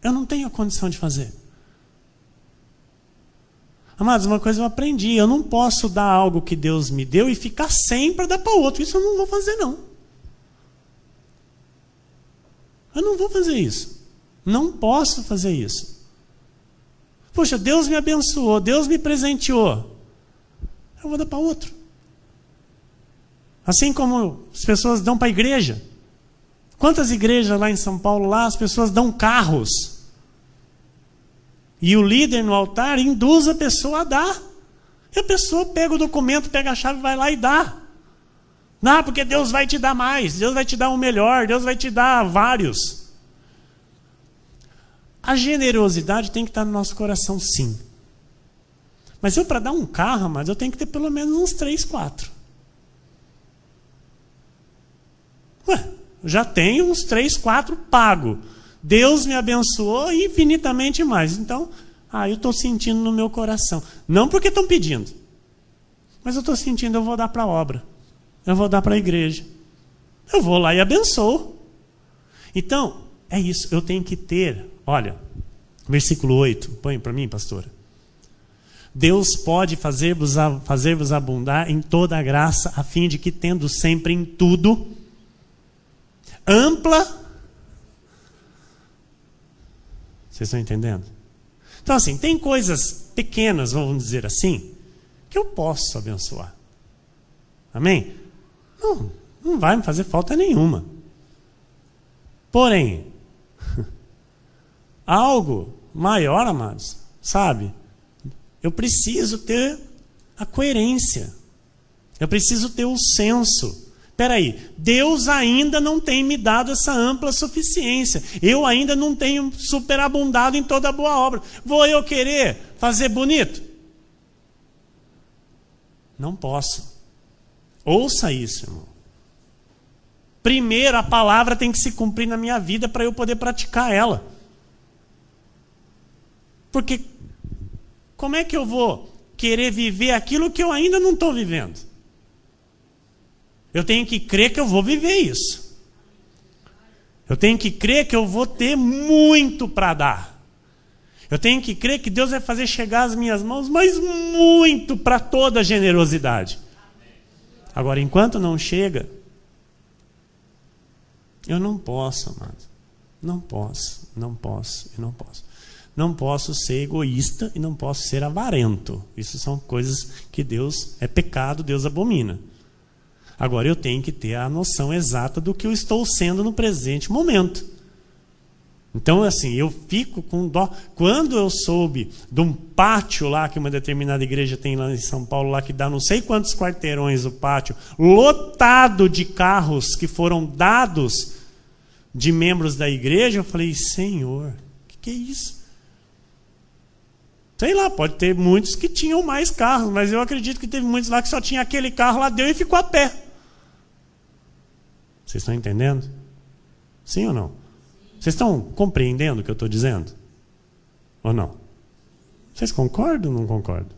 eu não tenho a condição de fazer? Amados, uma coisa eu aprendi. Eu não posso dar algo que Deus me deu e ficar sem para dar para o outro. Isso eu não vou fazer, não. Eu não vou fazer isso. Não posso fazer isso. Poxa, Deus me abençoou, Deus me presenteou. Eu vou dar para outro. Assim como as pessoas dão para a igreja. Quantas igrejas lá em São Paulo, lá as pessoas dão carros. E o líder no altar induz a pessoa a dar. E a pessoa pega o documento, pega a chave, vai lá e dá. Não, porque Deus vai te dar mais, Deus vai te dar um melhor, Deus vai te dar vários. A generosidade tem que estar no nosso coração, sim. Mas eu, para dar um carro, mas eu tenho que ter pelo menos uns 3, 4. Ué, eu já tenho uns 3, 4 pago. Deus me abençoou infinitamente mais. Então, eu estou sentindo no meu coração. Não porque estão pedindo. Mas eu estou sentindo, eu vou dar para a obra. Eu vou dar para a igreja. Eu vou lá e abençoo. Então, é isso. Eu tenho que ter, olha, versículo 8. Põe para mim, pastora. Deus pode fazer-vos abundar em toda a graça, a fim de que, tendo sempre em tudo ampla. Vocês estão entendendo? Então, assim, tem coisas pequenas, vamos dizer assim, que eu posso abençoar. Amém? Não vai me fazer falta nenhuma. Porém, algo maior, amados, sabe? Eu preciso ter a coerência. Eu preciso ter o senso. Espera aí, Deus ainda não tem me dado essa ampla suficiência. Eu ainda não tenho superabundado em toda boa obra. Vou eu querer fazer bonito? Não posso. Ouça isso, irmão. Primeiro, a palavra tem que se cumprir na minha vida para eu poder praticar ela. Porque como é que eu vou querer viver aquilo que eu ainda não estou vivendo? Eu tenho que crer que eu vou viver isso. Eu tenho que crer que eu vou ter muito para dar. Eu tenho que crer que Deus vai fazer chegar às minhas mãos, mas muito para toda a generosidade. Agora, enquanto não chega, eu não posso, amado. Não posso. Não posso ser egoísta e não posso ser avarento. Isso são coisas que Deus, é pecado, Deus abomina. Agora eu tenho que ter a noção exata do que eu estou sendo no presente momento. Então, assim, eu fico com dó. Quando eu soube de um pátio lá, que uma determinada igreja tem lá em São Paulo, lá que dá não sei quantos quarteirões o pátio, lotado de carros que foram dados de membros da igreja, eu falei, Senhor, o que é isso? Sei lá, pode ter muitos que tinham mais carros, mas eu acredito que teve muitos lá que só tinha aquele carro lá, deu e ficou a pé. Vocês estão entendendo? Sim ou não? Vocês estão compreendendo o que eu estou dizendo? Ou não? Vocês concordam ou não concordam?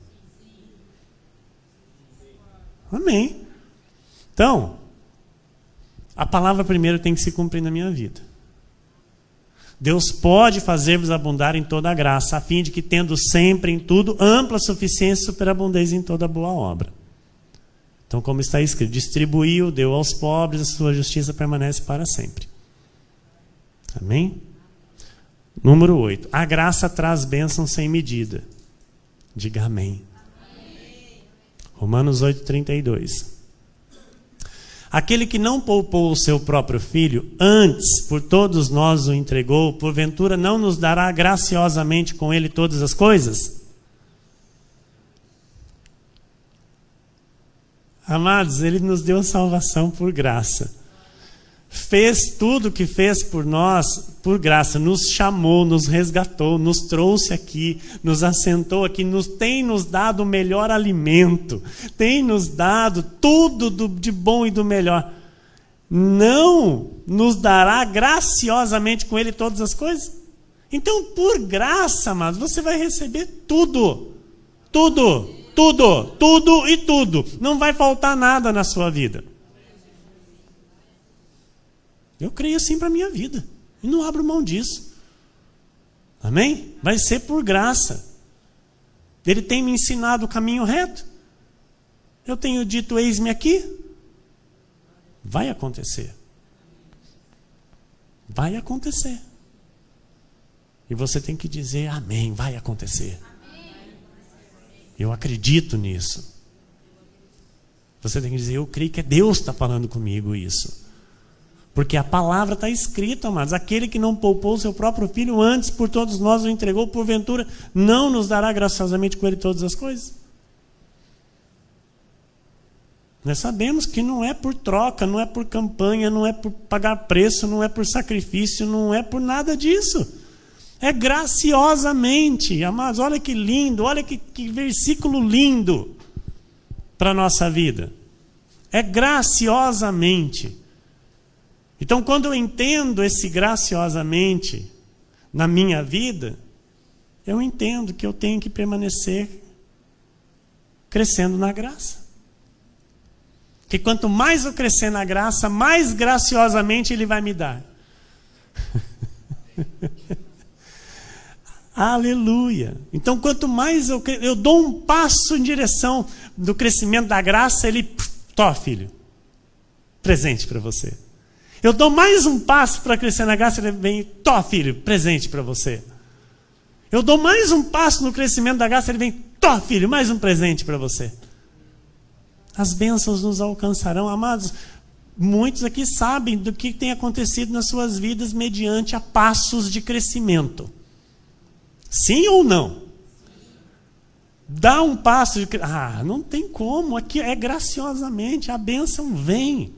Amém. Então, a palavra primeiro tem que se cumprir na minha vida. Deus pode fazer-vos abundar em toda a graça, a fim de que, tendo sempre em tudo ampla suficiência e superabundez em toda boa obra. Então, como está escrito, distribuiu, deu aos pobres, a sua justiça permanece para sempre. Amém? Número 8. A graça traz bênção sem medida. Diga amém. Romanos 8:32. Aquele que não poupou o seu próprio filho, antes por todos nós o entregou, porventura não nos dará graciosamente com ele todas as coisas? Amados, ele nos deu a salvação por graça. Fez tudo o que fez por nós por graça. Nos chamou, nos resgatou, nos trouxe aqui, nos assentou aqui, tem nos dado o melhor alimento, tem nos dado tudo de bom e do melhor. Não nos dará graciosamente com ele todas as coisas? Então, por graça, amados, você vai receber tudo. Tudo. Tudo, tudo e tudo. Não vai faltar nada na sua vida. Eu creio assim para a minha vida. E não abro mão disso. Amém? Vai ser por graça. Ele tem me ensinado o caminho reto. Eu tenho dito, eis-me aqui. Vai acontecer. Vai acontecer. E você tem que dizer, amém, vai acontecer. Eu acredito nisso. Você tem que dizer, eu creio que é Deus que está falando comigo isso. Porque a palavra está escrita, amados. Aquele que não poupou o seu próprio filho, antes por todos nós o entregou, porventura não nos dará graciosamente com ele todas as coisas? Nós sabemos que não é por troca, não é por campanha, não é por pagar preço, não é por sacrifício, não é por nada disso. É graciosamente, amados, olha que lindo, olha que versículo lindo para a nossa vida. É graciosamente. Então, quando eu entendo esse graciosamente na minha vida, eu entendo que eu tenho que permanecer crescendo na graça. Que quanto mais eu crescer na graça, mais graciosamente Ele vai me dar. Aleluia. Então, quanto mais eu dou um passo em direção do crescimento da graça, Ele, tó, filho, presente para você. Eu dou mais um passo para crescer na graça, Ele vem, tó, filho, presente para você. Eu dou mais um passo no crescimento da graça, Ele vem, tó, filho, mais um presente para você. As bênçãos nos alcançarão, amados. Muitos aqui sabem do que tem acontecido nas suas vidas mediante a passos de crescimento. Sim ou não? Dá um passo de... não tem como. Aqui é graciosamente. A bênção vem.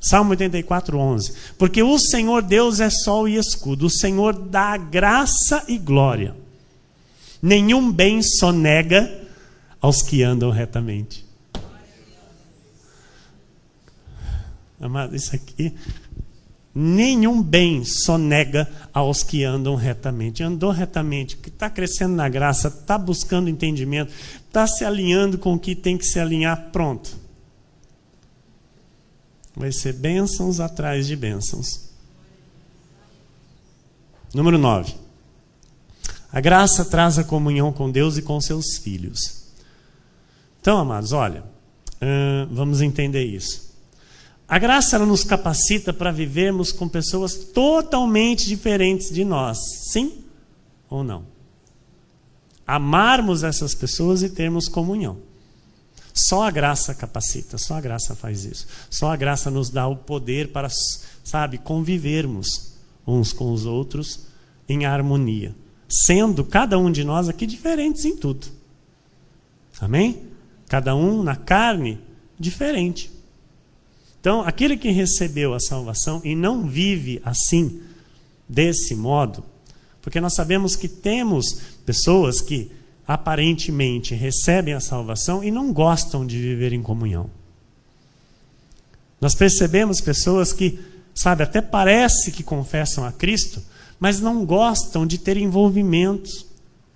Salmo 84:11. Porque o Senhor Deus é sol e escudo. O Senhor dá graça e glória. Nenhum bem sonega aos que andam retamente. Amado, isso aqui... Nenhum bem sonega aos que andam retamente. Andou retamente, que está crescendo na graça, está buscando entendimento, está se alinhando com o que tem que se alinhar, pronto. Vai ser bênçãos atrás de bênçãos. Número 9. A graça traz a comunhão com Deus e com seus filhos. Então, amados, olha, vamos entender isso. A graça ela nos capacita para vivermos com pessoas totalmente diferentes de nós. Sim ou não? Amarmos essas pessoas e termos comunhão. Só a graça capacita, só a graça faz isso. Só a graça nos dá o poder para, convivermos uns com os outros em harmonia. Sendo cada um de nós aqui diferentes em tudo. Amém? Cada um na carne, diferente. Então, aquele que recebeu a salvação e não vive assim, desse modo, porque nós sabemos que temos pessoas que aparentemente recebem a salvação e não gostam de viver em comunhão. Nós percebemos pessoas que, até parece que confessam a Cristo, mas não gostam de ter envolvimentos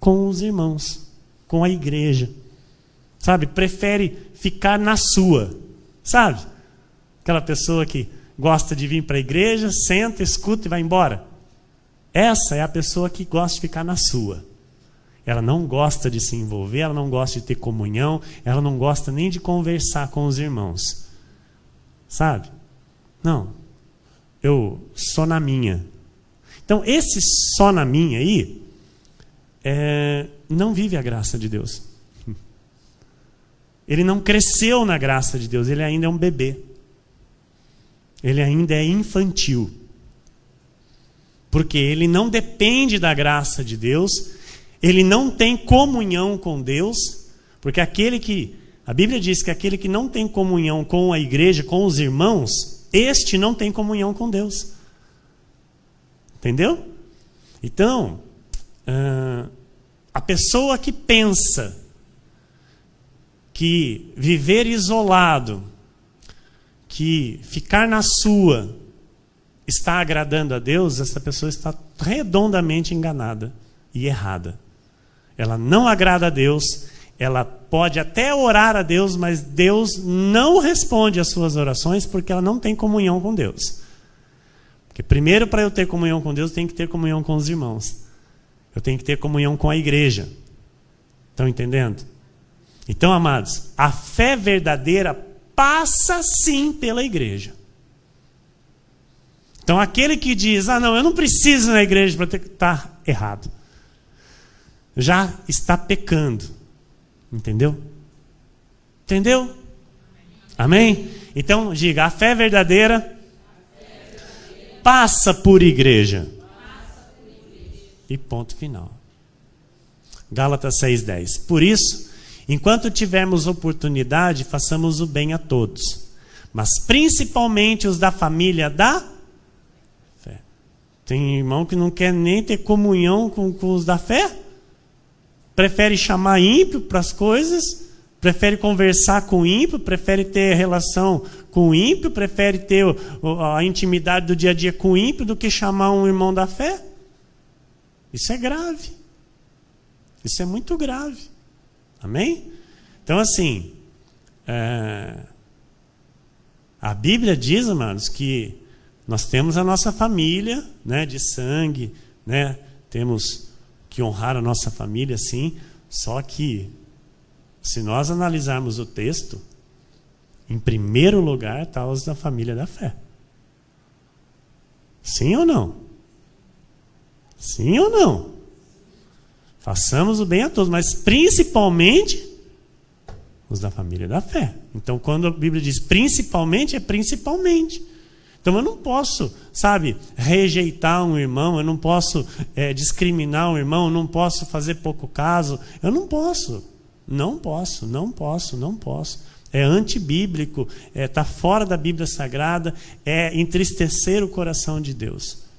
com os irmãos, com a igreja. Prefere ficar na sua, Aquela pessoa que gosta de vir para a igreja, senta, escuta e vai embora. Essa é a pessoa que gosta de ficar na sua. Ela não gosta de se envolver, ela não gosta de ter comunhão, ela não gosta nem de conversar com os irmãos. Sabe? Não. Eu só na minha. Então, esse só na minha aí, não vive a graça de Deus. Ele não cresceu na graça de Deus, ele ainda é um bebê. Ele ainda é infantil. Porque ele não depende da graça de Deus, ele não tem comunhão com Deus, porque a Bíblia diz que aquele que não tem comunhão com a igreja, com os irmãos, este não tem comunhão com Deus. Entendeu? Então, a pessoa que pensa que viver isolado, que ficar na sua, está agradando a Deus, essa pessoa está redondamente enganada e errada. Ela não agrada a Deus, ela pode até orar a Deus, mas Deus não responde às suas orações porque ela não tem comunhão com Deus. Porque primeiro, para eu ter comunhão com Deus, eu tenho que ter comunhão com os irmãos. Eu tenho que ter comunhão com a igreja. Estão entendendo? Então, amados, a fé verdadeira passa sim pela igreja. Então, aquele que diz, não, eu não preciso ir na igreja para ter... Está errado. Já está pecando. Entendeu? Entendeu? Amém? Então, diga, a fé verdadeira passa por igreja. E ponto final. Gálatas 6:10. Por isso, enquanto tivermos oportunidade, façamos o bem a todos, mas principalmente os da família da fé. Tem irmão que não quer nem ter comunhão com os da fé, prefere chamar ímpio para as coisas, prefere conversar com ímpio, prefere ter relação com ímpio, prefere ter a intimidade do dia a dia com ímpio do que chamar um irmão da fé. Isso é grave. Isso é muito grave. Amém? Então, assim, a Bíblia diz, amados, que nós temos a nossa família, né, de sangue, né, temos que honrar a nossa família, sim, só que, se nós analisarmos o texto, em primeiro lugar está os da família da fé. Sim ou não? Sim ou não? Façamos o bem a todos, mas principalmente os da família da fé. Então, quando a Bíblia diz principalmente, é principalmente. Então, eu não posso, rejeitar um irmão, eu não posso discriminar um irmão, eu não posso fazer pouco caso. Eu não posso. Não posso. É antibíblico, está fora da Bíblia Sagrada, é entristecer o coração de Deus.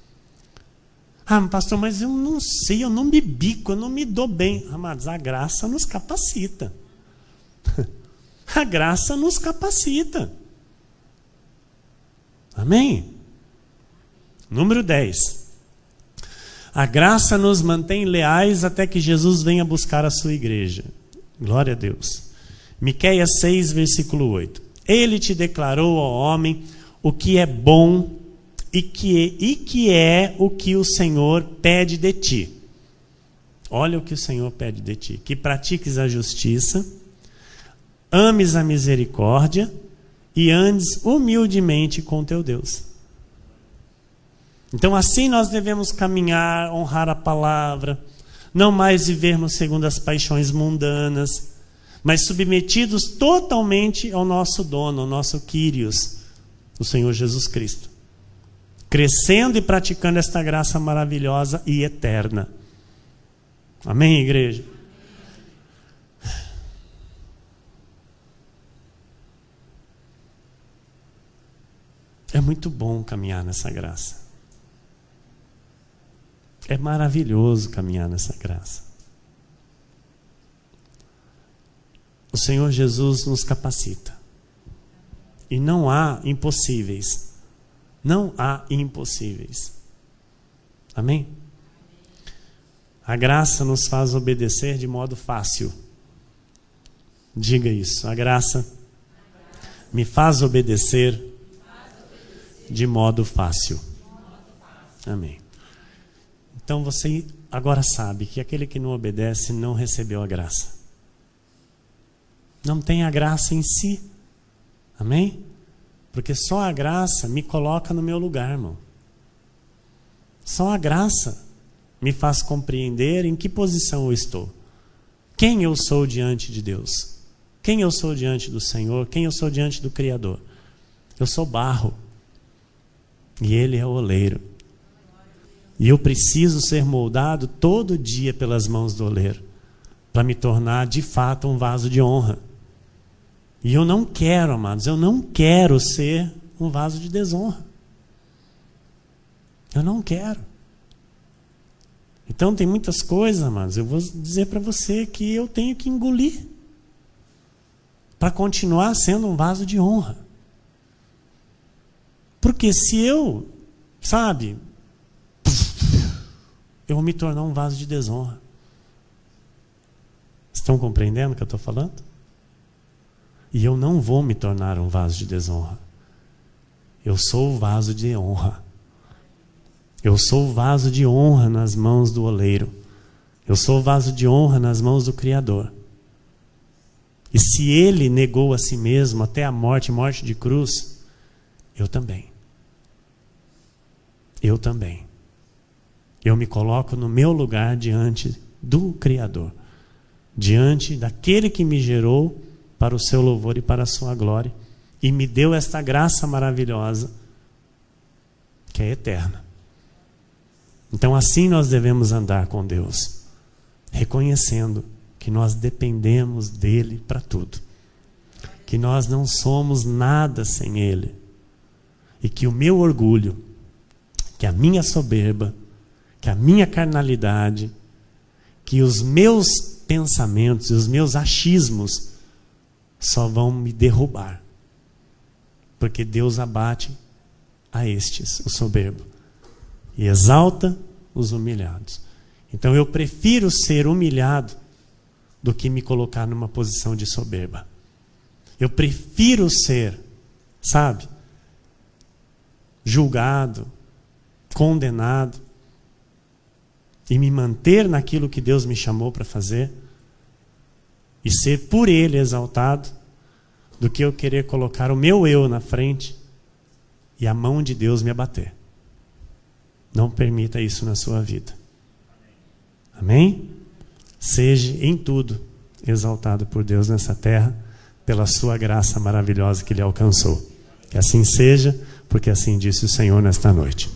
Pastor, mas eu não sei, eu não me bico, eu não me dou bem. Amados, a graça nos capacita. A graça nos capacita. Amém? Número 10. A graça nos mantém leais até que Jesus venha buscar a sua igreja. Glória a Deus. Miqueias 6, versículo 8. Ele te declarou, ó homem, o que é bom e que é o que o Senhor pede de ti. Olha o que o Senhor pede de ti. Que pratiques a justiça, ames a misericórdia e andes humildemente com teu Deus. Então assim nós devemos caminhar, honrar a palavra, não mais vivermos segundo as paixões mundanas, mas submetidos totalmente ao nosso dono, ao nosso Kyrios, o Senhor Jesus Cristo. Crescendo e praticando esta graça maravilhosa e eterna. Amém, igreja? É muito bom caminhar nessa graça. É maravilhoso caminhar nessa graça. O Senhor Jesus nos capacita. E não há impossíveis. Não há impossíveis. Amém? A graça nos faz obedecer de modo fácil. Diga isso. A graça me faz obedecer de modo fácil. Amém. Então você agora sabe que aquele que não obedece não recebeu a graça. Não tem a graça em si. Amém? Porque só a graça me coloca no meu lugar, irmão. Só a graça me faz compreender em que posição eu estou. Quem eu sou diante de Deus. Quem eu sou diante do Senhor. Quem eu sou diante do Criador. Eu sou barro. E Ele é o oleiro. E eu preciso ser moldado todo dia pelas mãos do oleiro. Para me tornar de fato um vaso de honra. E eu não quero, amados, eu não quero ser um vaso de desonra. Eu não quero. Então tem muitas coisas, amados, eu vou dizer para você que eu tenho que engolir para continuar sendo um vaso de honra. Porque se eu, eu vou me tornar um vaso de desonra. Estão compreendendo o que eu estou falando? E eu não vou me tornar um vaso de desonra. Eu sou o vaso de honra. Eu sou o vaso de honra nas mãos do oleiro. Eu sou o vaso de honra nas mãos do Criador. E se Ele negou a si mesmo até a morte de cruz, eu também. Eu também. Eu me coloco no meu lugar diante do Criador. Diante daquele que me gerou para o seu louvor e para a sua glória, e me deu esta graça maravilhosa, que é eterna. Então assim nós devemos andar com Deus, reconhecendo que nós dependemos dEle para tudo, que nós não somos nada sem Ele, e que o meu orgulho, que a minha soberba, que a minha carnalidade, que os meus pensamentos e os meus achismos só vão me derrubar. Porque Deus abate a estes, o soberbo, e exalta os humilhados. Então eu prefiro ser humilhado do que me colocar numa posição de soberba. Eu prefiro ser, julgado, condenado, e me manter naquilo que Deus me chamou para fazer, e ser por Ele exaltado, do que eu querer colocar o meu eu na frente e a mão de Deus me abater. Não permita isso na sua vida. Amém? Seja em tudo exaltado por Deus nessa terra, pela sua graça maravilhosa que Ele alcançou. Que assim seja, porque assim disse o Senhor nesta noite.